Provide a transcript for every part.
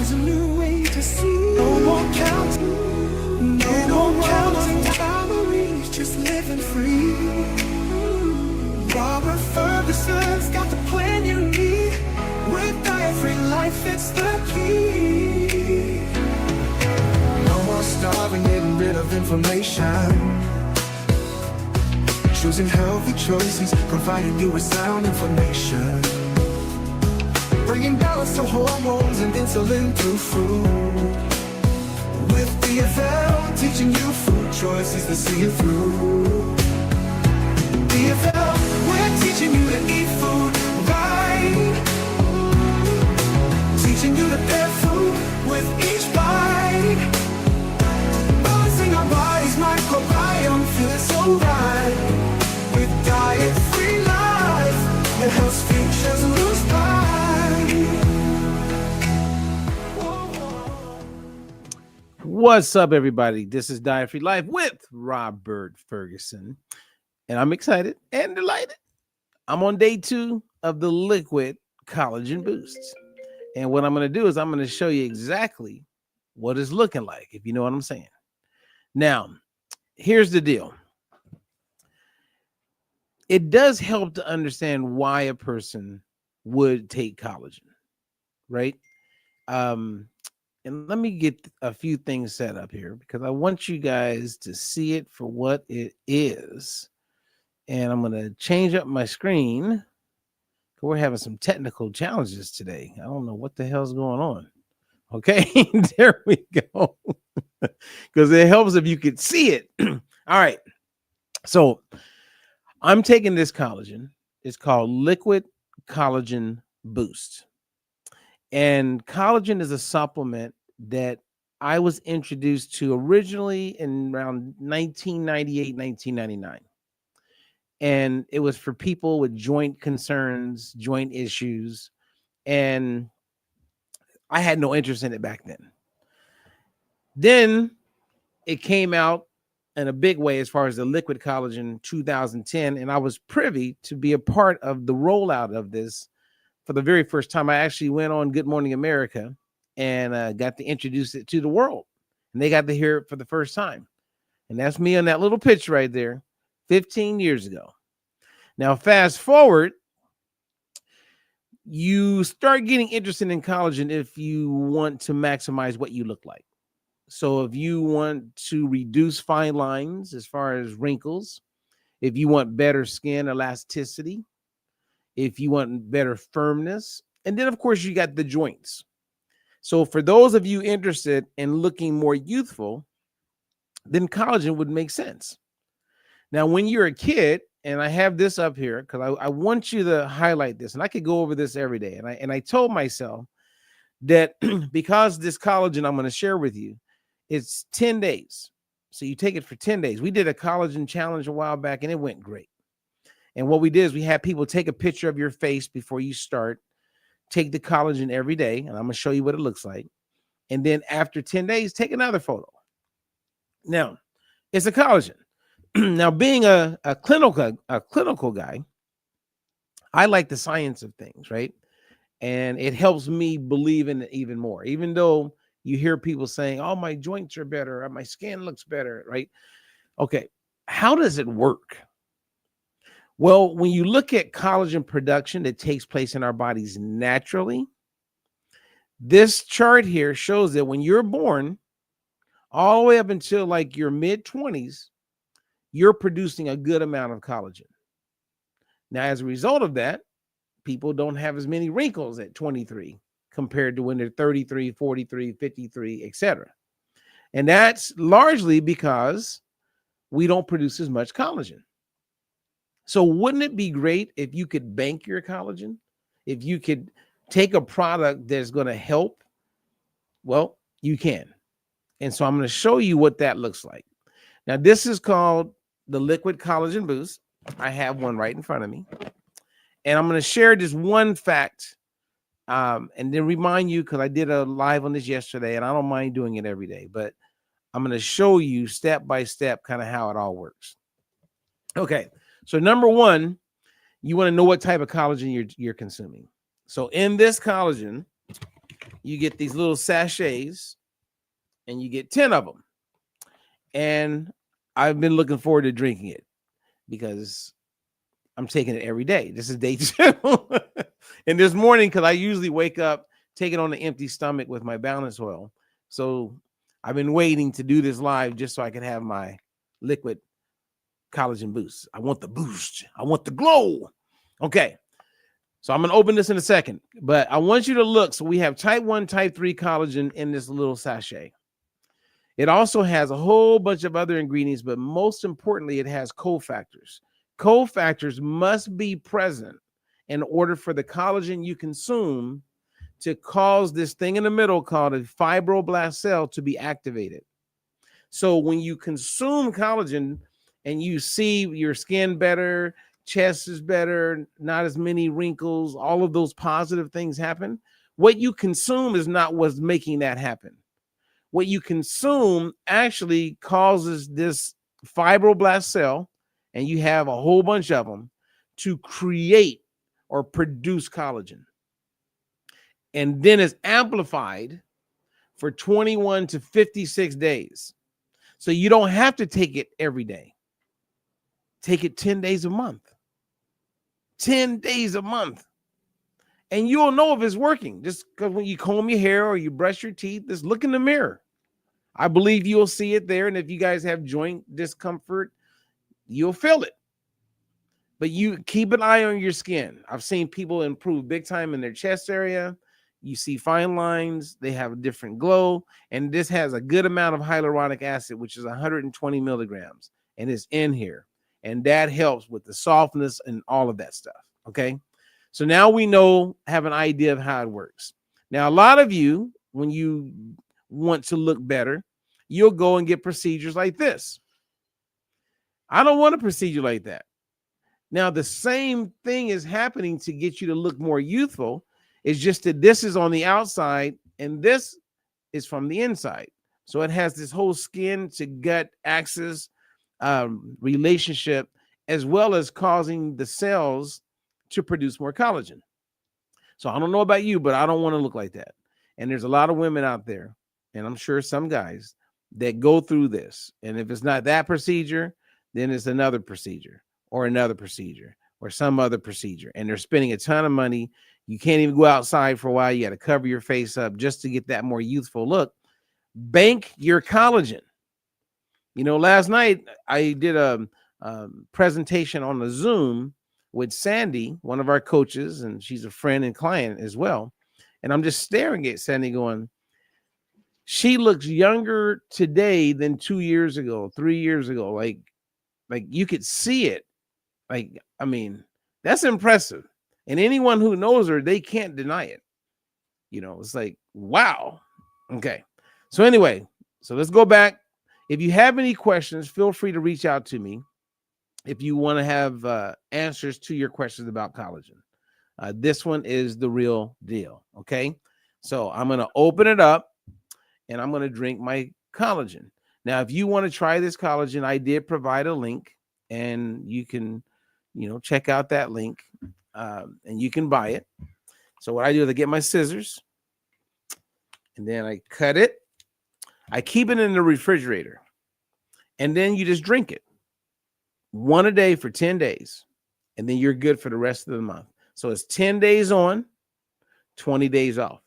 There's a new way to see. No more counting. No more counting calories. Just living free. Robert Ferguson's got the plan you need. With diet-free life, it's the key. No more starving, getting rid of inflammation. Choosing healthy choices, providing you with sound information. Bringing balance to hormones and insulin through food. With DFL, teaching you food choices to see it through. DFL, we're teaching you to eat food right. Teaching you to pair food with each bite. Balancing our body's microbiome, feeling so right. With diet-free life, it helps futures lose time. What's up, everybody? This is Diet-Free Life with Robert Ferguson, and I'm excited and delighted. I'm on day 2 of the Liquid Collagen BOOZT, and what I'm going to do is I'm going to show you exactly what it's looking like, if you know what I'm saying. Now, here's the deal. It does help to understand why a person would take collagen, right? And let me get a few things set up here because I want you guys to see it for what it is. And I'm going to change up my screen. We're having some technical challenges today. I don't know what the hell's going on. Okay, there we go. Because it helps if you could see it. All right. So I'm taking this collagen. It's called Liquid Collagen BOOZT. And collagen is a supplement that I was introduced to originally in around 1998, 1999. And it was for people with joint concerns, joint issues. And I had no interest in it back then. Then it came out in a big way as far as the liquid collagen 2010. And I was privy to be a part of the rollout of this for the very first time. I actually went on Good Morning America and got to introduce it to the world. And they got to hear it for the first time. And that's me on that little picture right there, 15 years ago. Now, fast forward, you start getting interested in collagen if you want to maximize what you look like. So if you want to reduce fine lines as far as wrinkles, if you want better skin elasticity, if you want better firmness, and then, of course, you got the joints. So for those of you interested in looking more youthful, then collagen would make sense. Now, when you're a kid, and I have this up here because I want you to highlight this, and I could go over this every day. And I told myself that because this collagen I'm going to share with you, it's 10 days. So you take it for 10 days. We did a collagen challenge a while back, and it went great. And what we did is we had people take a picture of your face before you start, take the collagen every day, and I'm going to show you what it looks like. And then after 10 days, take another photo. Now, it's a collagen. Now, being a clinical guy, I like the science of things, right? And it helps me believe in it even more, even though you hear people saying, oh, my joints are better, or my skin looks better, right? Okay, how does it work? Well, when you look at collagen production that takes place in our bodies naturally, this chart here shows that when you're born, all the way up until like your mid-20s, you're producing a good amount of collagen. Now, as a result of that, people don't have as many wrinkles at 23 compared to when they're 33, 43, 53, etc. And that's largely because we don't produce as much collagen. So wouldn't it be great if you could bank your collagen? If you could take a product that's going to help? Well, you can. And so I'm going to show you what that looks like. Now, this is called the Liquid Collagen BOOZT. I have one right in front of me. And I'm going to share just one fact and then remind you, because I did a live on this yesterday, and I don't mind doing it every day, but I'm going to show you step by step kind of how it all works. Okay, so number one, you want to know what type of collagen you're consuming. So in this collagen, you get these little sachets and you get 10 of them. And I've been looking forward to drinking it because I'm taking it every day. This is day 2. And this morning, because I usually wake up, take it on an empty stomach with my balance oil. So I've been waiting to do this live just so I can have my Liquid Collagen Boost. I want the boost. I want the glow. Okay. So I'm going to open this in a second, but I want you to look. So we have type 1, type 3 collagen in this little sachet. It also has a whole bunch of other ingredients, but most importantly, it has cofactors. Cofactors must be present in order for the collagen you consume to cause this thing in the middle called a fibroblast cell to be activated. So when you consume collagen and you see your skin better, chest is better, not as many wrinkles, all of those positive things happen, what you consume is not what's making that happen. What you consume actually causes this fibroblast cell, and you have a whole bunch of them, to create or produce collagen. And then it's amplified for 21 to 56 days. So you don't have to take it every day. Take it 10 days a month. 10 days a month. And you'll know if it's working. Just because when you comb your hair or you brush your teeth, just look in the mirror. I believe you'll see it there. And if you guys have joint discomfort, you'll feel it. But you keep an eye on your skin. I've seen people improve big time in their chest area. You see fine lines. They have a different glow. And this has a good amount of hyaluronic acid, which is 120 milligrams. And it's in here. And that helps with the softness and all of that stuff. Okay. So now we have an idea of how it works. Now, a lot of you, when you want to look better, you'll go and get procedures like this. I don't want a procedure like that. Now, the same thing is happening to get you to look more youthful. It's just that this is on the outside and this is from the inside. So it has this whole skin to gut axis relationship, as well as causing the cells to produce more collagen. So I don't know about you, but I don't want to look like that. And there's a lot of women out there, and I'm sure some guys, that go through this. And if it's not that procedure, then it's another procedure or another procedure or some other procedure. And they're spending a ton of money. You can't even go outside for a while. You got to cover your face up just to get that more youthful look. Bank your collagen. You know, last night I did a presentation on the Zoom with Sandy, one of our coaches, and she's a friend and client as well. And I'm just staring at Sandy going, she looks younger today than 2 years ago, 3 years ago. Like you could see it. Like, I mean, that's impressive. And anyone who knows her, they can't deny it. You know, it's like, wow. Okay. So anyway, so let's go back. If you have any questions, feel free to reach out to me if you want to have answers to your questions about collagen. This one is the real deal. Okay. So I'm going to open it up and I'm going to drink my collagen. Now, if you want to try this collagen, I did provide a link, and you can, check out that link, and you can buy it. So what I do is I get my scissors, and then I cut it. I keep it in the refrigerator, and then you just drink it. One a day for 10 days, and then you're good for the rest of the month. So it's 10 days on, 20 days off.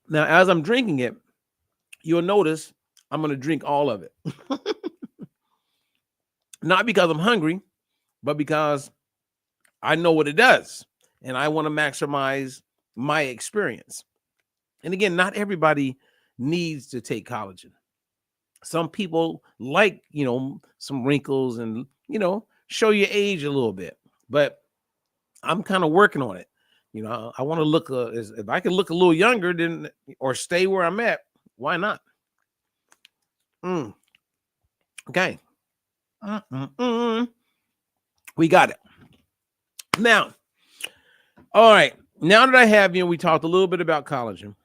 Now, as I'm drinking it, you'll notice I'm going to drink all of it. Not because I'm hungry, but because I know what it does, and I want to maximize my experience. And again, not everybody needs to take collagen. Some people like, some wrinkles and, show your age a little bit, but I'm kind of working on it. I want to look, if I can look a little younger than, or stay where I'm at, why not? Okay. We got it. Now, all right. Now that I have, we talked a little bit about collagen.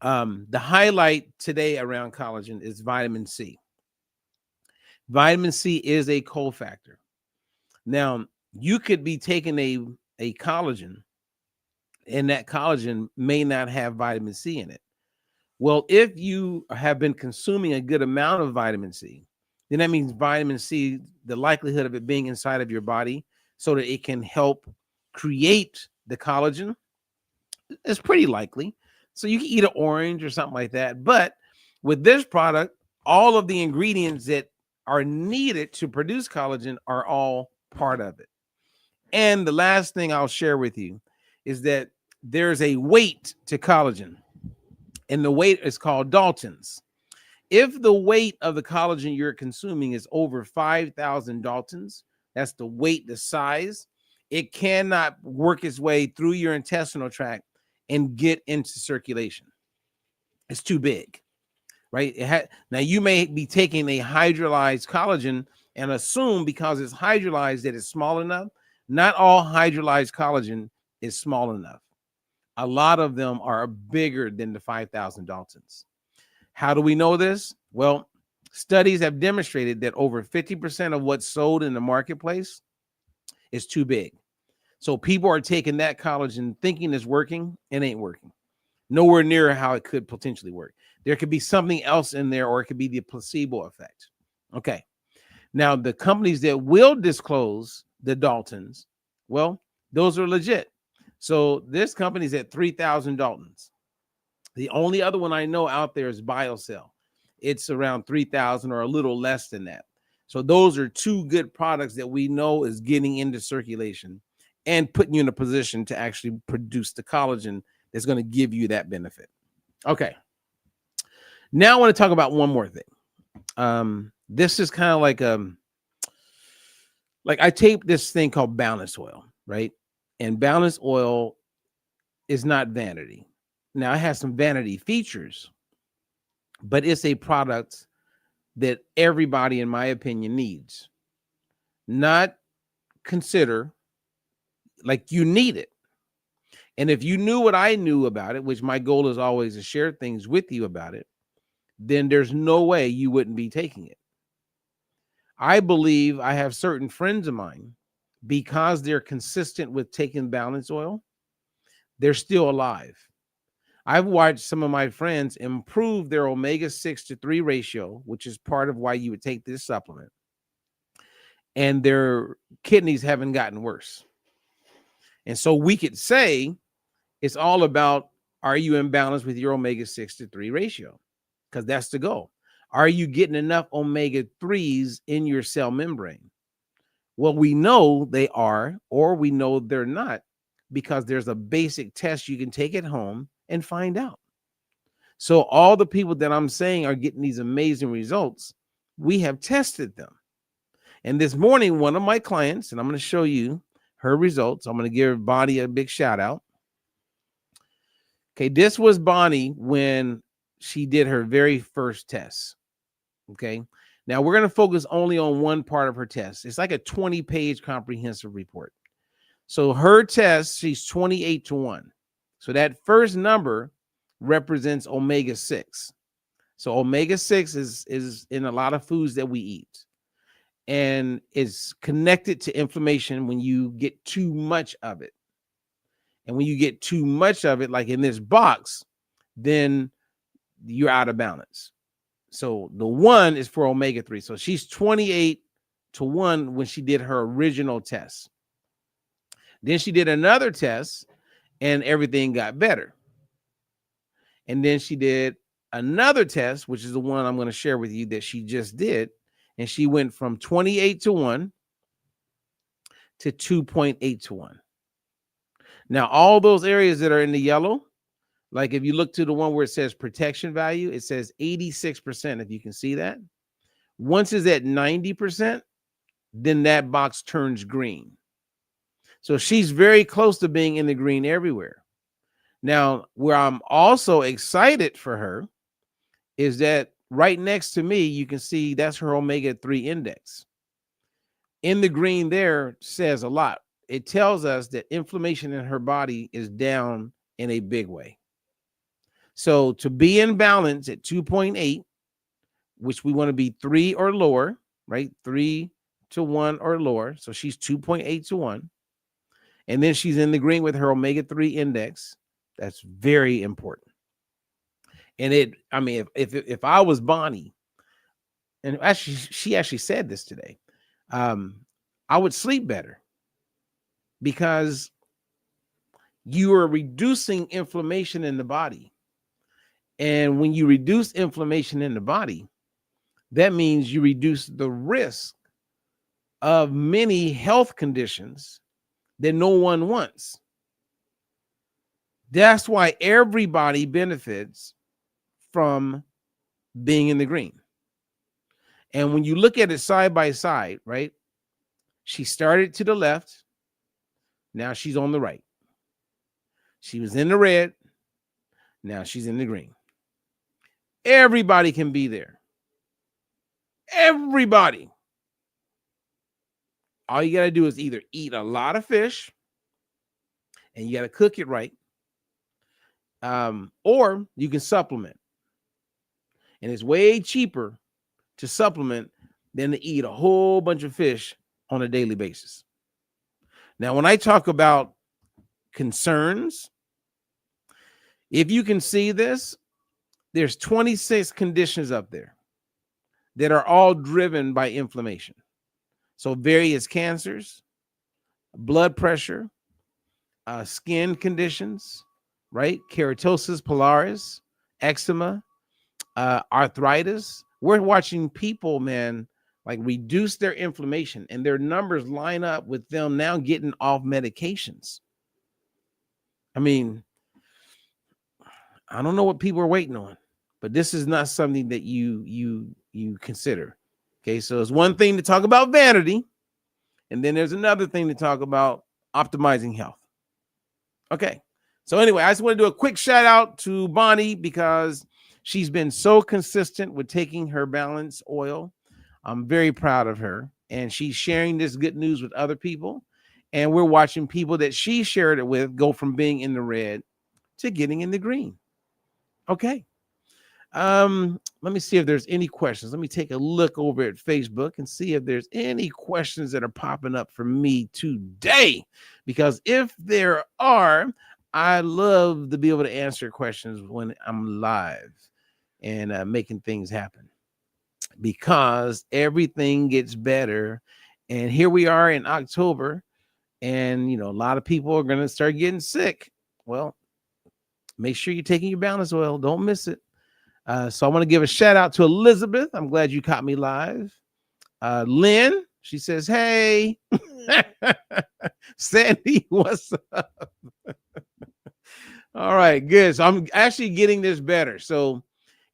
The highlight today around collagen is vitamin C. Vitamin C is a cofactor. Now, you could be taking a collagen and that collagen may not have vitamin C in it. Well, if you have been consuming a good amount of vitamin C, then that means vitamin C, the likelihood of it being inside of your body so that it can help create the collagen is pretty likely. So you can eat an orange or something like that. But with this product, all of the ingredients that are needed to produce collagen are all part of it. And the last thing I'll share with you is that there's a weight to collagen, and the weight is called Daltons. If the weight of the collagen you're consuming is over 5,000 Daltons, that's the weight, the size, it cannot work its way through your intestinal tract and get into circulation. It's too big, right? Now, you may be taking a hydrolyzed collagen and assume because it's hydrolyzed that it's small enough. Not all hydrolyzed collagen is small enough. A lot of them are bigger than the 5,000 Daltons. How do we know this? Well, studies have demonstrated that over 50% of what's sold in the marketplace is too big. So people are taking that collagen thinking it's working and ain't working. Nowhere near how it could potentially work. There could be something else in there, or it could be the placebo effect. Okay. Now, the companies that will disclose the Daltons, well, those are legit. So this company's at 3,000 Daltons. The only other one I know out there is BioCell. It's around 3,000 or a little less than that. So those are two good products that we know is getting into circulation and putting you in a position to actually produce the collagen that's going to give you that benefit. Okay. Now I want to talk about one more thing. This is kind of like I tape this thing called Balance Oil, right? And Balance Oil is not vanity. Now, it has some vanity features, but it's a product that everybody, in my opinion, needs. Not consider like you need it. And if you knew what I knew about it, which my goal is always to share things with you about it, then there's no way you wouldn't be taking it. I believe I have certain friends of mine, because they're consistent with taking Balance Oil, they're still alive. I've watched some of my friends improve their omega-6 to 3 ratio, which is part of why you would take this supplement, and their kidneys haven't gotten worse. And so we could say it's all about, are you in balance with your omega-6 to 3 ratio? Because that's the goal. Are you getting enough omega-3s in your cell membrane? Well, we know they are, or we know they're not, because there's a basic test you can take at home and find out. So all the people that I'm saying are getting these amazing results, we have tested them. And this morning, one of my clients, and I'm going to show you her results. I'm going to give Bonnie a big shout out. Okay, this was Bonnie when she did her very first test. Okay, now we're going to focus only on one part of her test. It's like a 20-page comprehensive report. So her test, she's 28 to 1. So that first number represents omega-6. So omega-6 is in a lot of foods that we eat, and is connected to inflammation when you get too much of it. And when you get too much of it, like in this box, then you're out of balance. So the 1 is for omega-3. So she's 28 to 1 when she did her original test. Then she did another test and everything got better. And then she did another test, which is the one I'm going to share with you that she just did. And she went from 28 to 1 to 2.8 to 1. Now, all those areas that are in the yellow, like if you look to the one where it says protection value, it says 86%, if you can see that. Once it's at 90%, then that box turns green. So she's very close to being in the green everywhere. Now, where I'm also excited for her is that right next to me, you can see that's her omega-3 index. In the green there says a lot. It tells us that inflammation in her body is down in a big way. So to be in balance at 2.8, which we want to be 3 or lower, right? 3 to 1 or lower. So she's 2.8 to 1. And then she's in the green with her omega-3 index. That's very important. And I mean, if I was Bonnie, and actually she actually said this today, I would sleep better because you are reducing inflammation in the body. And when you reduce inflammation in the body, that means you reduce the risk of many health conditions that no one wants. That's why everybody benefits from being in the green. And when you look at it side by side, right? She started to the left. Now she's on the right. She was in the red. Now she's in the green. Everybody can be there. Everybody. All you got to do is either eat a lot of fish, and you got to cook it right, or you can supplement. And it's way cheaper to supplement than to eat a whole bunch of fish on a daily basis. Now, when I talk about concerns, if you can see this, there's 26 conditions up there that are all driven by inflammation. So various cancers, blood pressure, skin conditions, right? Keratosis pilaris, eczema, arthritis. We're watching people, man, like reduce their inflammation, and their numbers line up with them now getting off medications. I mean, I don't know what people are waiting on, but this is not something that you consider. Okay, so it's one thing to talk about vanity, and then there's another thing to talk about optimizing health. Okay, so anyway, I just want to do a quick shout out to Bonnie because she's been so consistent with taking her balance oil. I'm very proud of her, and she's sharing this good news with other people, and we're watching people that she shared it with go from being in the red to getting in the green. Okay. Let me see if there's any questions. Let me take a look over at Facebook and see if there's any questions that are popping up for me today. Because if there are, I love to be able to answer questions when I'm live and making things happen. Because everything gets better. And here we are in October, and a lot of people are going to start getting sick. Well, make sure you're taking your balance oil. Don't miss it. So I want to give a shout out to Elizabeth. I'm glad you caught me live. Lynn, she says, hey. Sandy, what's up? All right, good. So I'm actually getting this better. So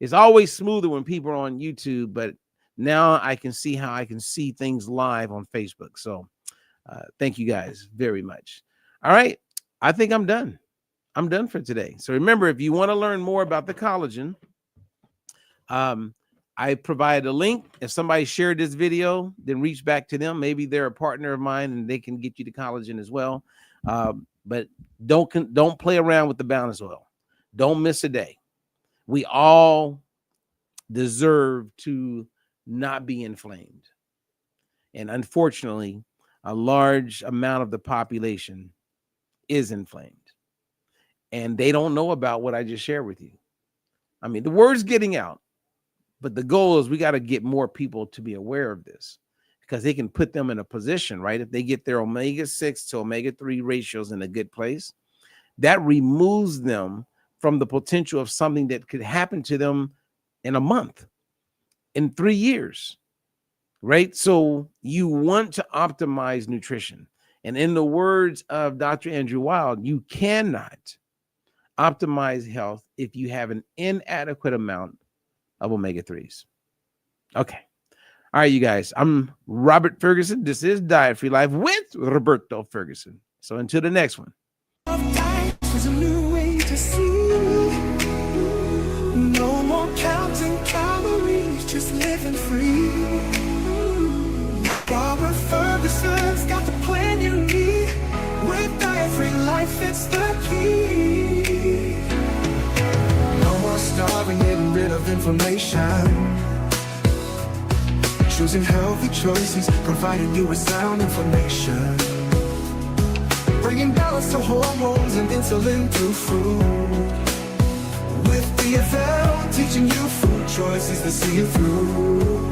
it's always smoother when people are on YouTube, but now I can see how I can see things live on Facebook. So thank you guys very much. All right, I think I'm done. I'm done for today. So remember, if you want to learn more about the collagen, I provided a link. If somebody shared this video, then reach back to them. Maybe they're a partner of mine and they can get you the collagen as well. But don't play around with the balance oil. Don't miss a day. We all deserve to not be inflamed. And unfortunately, a large amount of the population is inflamed. And they don't know about what I just shared with you. I mean, the word's getting out, but the goal is we got to get more people to be aware of this, because they can put them in a position, right? If they get their omega-6 to omega-3 ratios in a good place, that removes them from the potential of something that could happen to them in a month, in 3 years, right? So you want to optimize nutrition. And in the words of Dr. Andrew Wild, you cannot optimize health if you have an inadequate amount of omega-3s. Okay. All right, you guys. I'm Robert Ferguson. This is Diet Free Life with Roberto Ferguson. So until the next one. There's a new way to see. No more counting calories, just living free. Robert Ferguson's got the plan you need. With Diet Free Life, it's the key. No more starving, getting rid of inflammation. Choosing healthy choices, providing you with sound information. bringing balance to hormones and insulin through food. With DFL, teaching you food choices to see you through.